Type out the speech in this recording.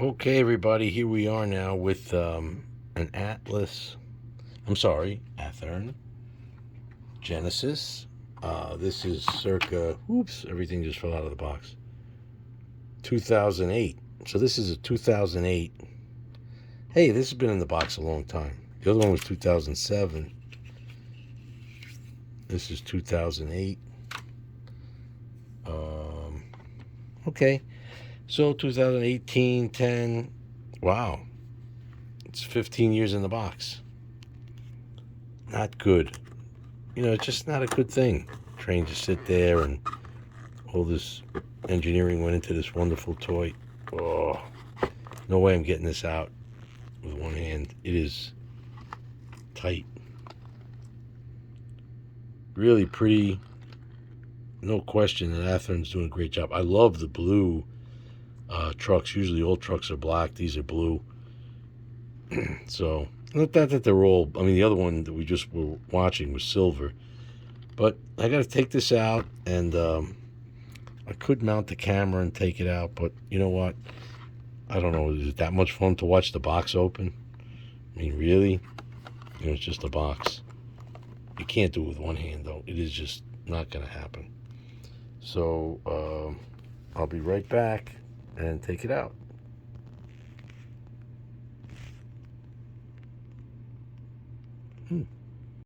Okay, everybody, here we are now with an Athearn Genesis. This is circa, oops, everything just fell out of the box. 2008. So this is a 2008. Hey, this has been in the box a long time. The other one was 2007. This is 2008. Okay, so 2018, 10. Wow, it's 15 years in the box. Not good. It's just not a good thing. Trained to sit there and all this engineering went into this wonderful toy. Oh, no way I'm getting this out with one hand. It is tight. Really pretty. No question that Athearn's doing a great job. I love the blue trucks. Usually all trucks are black. These are blue. So, not that they're all... I mean, the other one that we just were watching was silver. But I got to take this out, and I could mount the camera and take it out, but you know what? I don't know. Is it that much fun to watch the box open? I mean, really? It's just a box. You can't do it with one hand, though. It is just not going to happen. So, I'll be right back and take it out.